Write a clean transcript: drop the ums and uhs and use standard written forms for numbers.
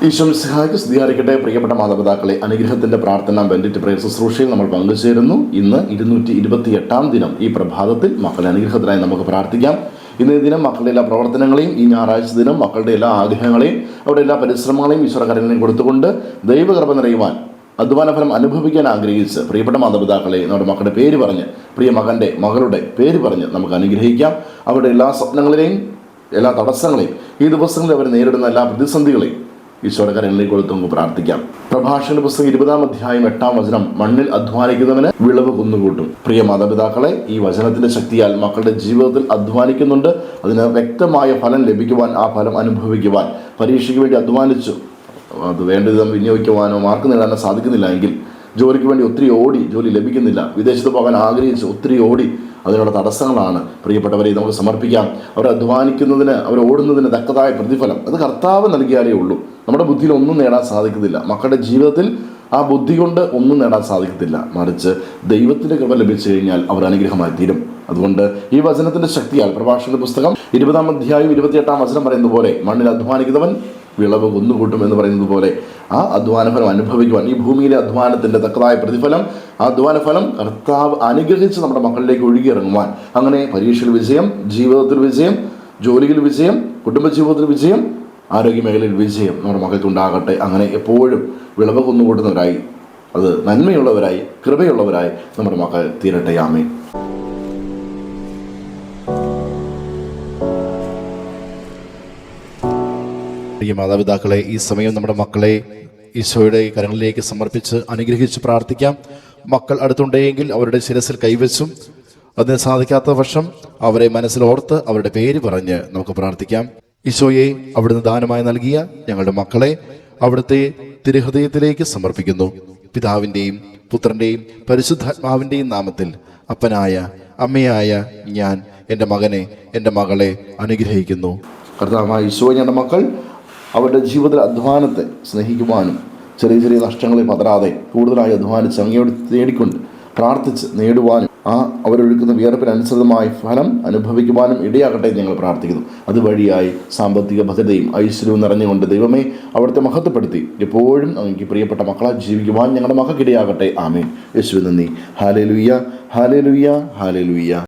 ഈശ്വംസിഹായ്ക്ക് സ്തുതിയായിരിക്കട്ടെ. പ്രിയപ്പെട്ട മാതാപിതാക്കളെ, അനുഗ്രഹത്തിൻ്റെ പ്രാർത്ഥന ബെൻഡിറ്റ് പ്രയർ ശുശ്രൂഷയിൽ നമ്മൾ പങ്കുചേരുന്നു. ഇന്ന് 228 ദിനം. ഈ പ്രഭാതത്തിൽ മക്കളുടെ അനുഗ്രഹത്തിനായി നമുക്ക് പ്രാർത്ഥിക്കാം. ഇന്നേ ദിനം മക്കളുടെ എല്ലാ പ്രവർത്തനങ്ങളെയും, ഈ ഞായറാഴ്ച ദിനം മക്കളുടെ എല്ലാ ആഗ്രഹങ്ങളെയും, അവരുടെ എല്ലാ പരിശ്രമങ്ങളെയും ഈശ്വരകരങ്ങളിൽ കൊടുത്തുകൊണ്ട് ദൈവകൃപ നിറയുവാൻ, അധ്വാനഫലം അനുഭവിക്കാൻ ആഗ്രഹിച്ച് പ്രിയപ്പെട്ട മാതാപിതാക്കളെ നമ്മുടെ മക്കളുടെ പേര് പറഞ്ഞ്, പ്രിയ മകൻ്റെ മകളുടെ പേര് പറഞ്ഞ് നമുക്ക് അനുഗ്രഹിക്കാം. അവരുടെ എല്ലാ സ്വപ്നങ്ങളെയും, എല്ലാ തടസ്സങ്ങളെയും, ഈ ദിവസങ്ങളിൽ അവർ നേരിടുന്ന എല്ലാ പ്രതിസന്ധികളെയും ഈശ്വരകരങ്ങളിൽ കൊടുത്ത് നമുക്ക് പ്രാർത്ഥിക്കാം. പ്രഭാഷണ പുസ്തകം 20 അധ്യായം 8 മണ്ണിൽ അധ്വാനിക്കുന്നവന് വിളവ് കുന്നുകൂട്ടും. പ്രിയ മാതാപിതാക്കളെ, ഈ വചനത്തിന്റെ ശക്തിയാൽ മക്കളുടെ ജീവിതത്തിൽ അധ്വാനിക്കുന്നുണ്ട്. അതിന് വ്യക്തമായ ഫലം ലഭിക്കുവാൻ, ആ ഫലം അനുഭവിക്കുവാൻ, പരീക്ഷയ്ക്ക് വേണ്ടി അധ്വാനിച്ചു അത് വേണ്ട വിധം വിനിയോഗിക്കുവാനോ മാർക്ക് നേടാനോ സാധിക്കുന്നില്ല എങ്കിൽ, ജോലിക്ക് വേണ്ടി ഒത്തിരി ഓടി ജോലി ലഭിക്കുന്നില്ല, വിദേശത്ത് പോകാൻ ആഗ്രഹിച്ച് ഒത്തിരി ഓടി, അതിനുള്ള തടസ്സങ്ങളാണ് പ്രിയപ്പെട്ടവരെ നമുക്ക് സമർപ്പിക്കാം. അവർ അധ്വാനിക്കുന്നതിന്, അവർ ഓടുന്നതിന് തക്കതായ പ്രതിഫലം അത് കർത്താവ് നൽകിയാലേ ഉള്ളൂ. നമ്മുടെ ബുദ്ധിയിൽ ഒന്നും നേടാൻ സാധിക്കുന്നില്ല. മക്കളുടെ ജീവിതത്തിൽ ആ ബുദ്ധി കൊണ്ട് ഒന്നും നേടാൻ സാധിക്കത്തില്ല. മറിച്ച് ദൈവത്തിൻ്റെ കൃപ ലഭിച്ചു കഴിഞ്ഞാൽ അവർ അനുഗ്രഹമായി തീരും. അതുകൊണ്ട് ഈ വചനത്തിൻ്റെ ശക്തിയാൽ പ്രഭാഷണ പുസ്തകം 20 അധ്യായം 28 പറയുന്നത് പോലെ, മണ്ണിൽ അധ്വാനിക്കുന്നവൻ വിളവ് കുന്നുകൂട്ടും എന്ന് പറയുന്നത് പോലെ, ആ അധ്വാനഫലം അനുഭവിക്കുവാൻ, ഈ ഭൂമിയിലെ അധ്വാനത്തിൻ്റെ തക്കതായ പ്രതിഫലം, ആ അധ്വാനഫലം കർത്താവ് അനുഗ്രഹിച്ച് നമ്മുടെ മക്കളിലേക്ക് ഒഴുകിയിറങ്ങുവാൻ, അങ്ങനെ പരീക്ഷയിൽ വിജയം, ജീവിതത്തിൽ വിജയം, ജോലിയിൽ വിജയം, കുടുംബജീവിതത്തിൽ വിജയം, ആരോഗ്യമേഖലയിൽ വിജയം നമ്മുടെ മക്കൾക്കുണ്ടാകട്ടെ. അങ്ങനെ എപ്പോഴും വിളവ് കുന്നുകൂട്ടുന്നവരായി, അത് നന്മയുള്ളവരായി, കൃപയുള്ളവരായി നമ്മുടെ മക്കൾ തീരട്ടെ. ആമേൻ. പ്രിയ മാതാപിതാക്കളെ, ഈ സമയം നമ്മുടെ മക്കളെ ഈശോയുടെ കരങ്ങളിലേക്ക് സമർപ്പിച്ച് അനുഗ്രഹിച്ച് പ്രാർത്ഥിക്കാം. മക്കൾ അടുത്തുണ്ടെങ്കിൽ അവരുടെ ശിരസിൽ കൈവച്ചും, അതിന് സാധിക്കാത്ത പക്ഷം അവരെ മനസ്സിലോർത്ത് അവരുടെ പേര് പറഞ്ഞ് നമുക്ക് പ്രാർത്ഥിക്കാം. ഈശോയെ, അവിടുന്ന് ദാനമായി നൽകിയ ഞങ്ങളുടെ മക്കളെ അവിടുത്തെ തിരുഹൃദയത്തിലേക്ക് സമർപ്പിക്കുന്നു. പിതാവിൻ്റെയും പുത്രൻ്റെയും പരിശുദ്ധാത്മാവിൻ്റെയും നാമത്തിൽ അപ്പനായ അമ്മയായ ഞാൻ എൻ്റെ മകനെ, എൻ്റെ മകളെ അനുഗ്രഹിക്കുന്നു. കർത്താവായ ഈശോ, ഞങ്ങളുടെ മക്കൾ അവരുടെ ജീവിതത്തിലെ അധ്വാനത്തെ സ്നേഹിക്കുവാനും, ചെറിയ ചെറിയ നഷ്ടങ്ങളെ പതരാതെ കൂടുതലായി അധ്വാനിച്ച് അങ്ങയോട് തേടിക്കൊണ്ട് പ്രാർത്ഥിച്ച് നേടുവാനും, ആ അവരൊഴുക്കുന്ന വിയർപ്പിനനുസൃതമായ ഫലം അനുഭവിക്കുവാനും ഇടയാകട്ടെ ഞങ്ങൾ പ്രാർത്ഥിക്കുന്നു. അതുവഴിയായി സാമ്പത്തിക ഭദ്രതയും ഐശ്വര്യവും നിറഞ്ഞുകൊണ്ട് ദൈവമേ അവിടുത്തെ മഹത്വപ്പെടുത്തി എപ്പോഴും അങ്ങേക്ക് പ്രിയപ്പെട്ട മക്കളായി ജീവിക്കുവാൻ ഞങ്ങളുടെ മക്കൾക്കിടയാകട്ടെ. ആമേൻ. യേശുവേ നന്ദി. Hallelujah, hallelujah, hallelujah.